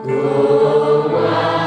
Tuhan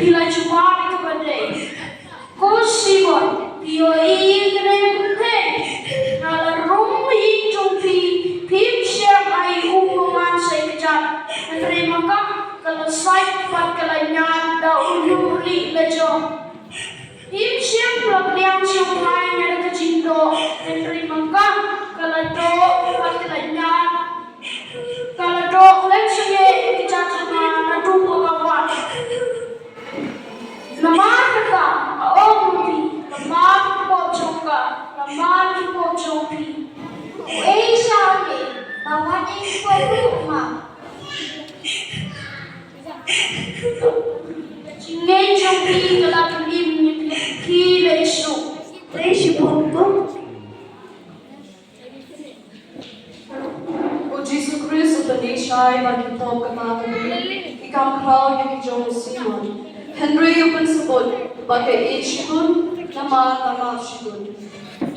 Pila cuma kepada kosibon pio igre nala rumbi jumpi pipsya ai umangan sekejap menerima kah kalau sai pat kalanya da uluri lejo pipsya program siomai ada kejindo menerima kah kalau do pat kalanya kalau do leksye kejap sama nadu kawan Lamar kata, oh mudi, lamar po chunga, lamar po chungi. Eh sabi, bawat ay rumah. Cingay chungi kalau beli kile isu. Leisi pompo. O Jesus Cristo também sai para que toca na cabeça e camcrau e que John Simon. Henry open sebut pakai ishkun nama shikun.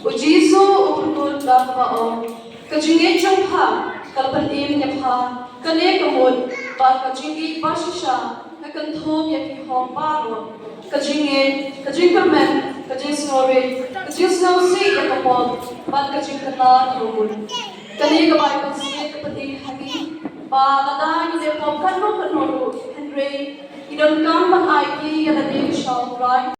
O Jesus open kod dah pao. Kajingit jangpa kalpan im nyapha kane kamod ba kajingit basisha nakanthom yaki hom baro. Kajingit kajingkamen kajing snori kajing snowsi yakapod ba kajing kata kamod. Kane kabay kansi kapati hagi ba kada ni pom kanno Henry. Idon kam ban aiki yana ding shaw right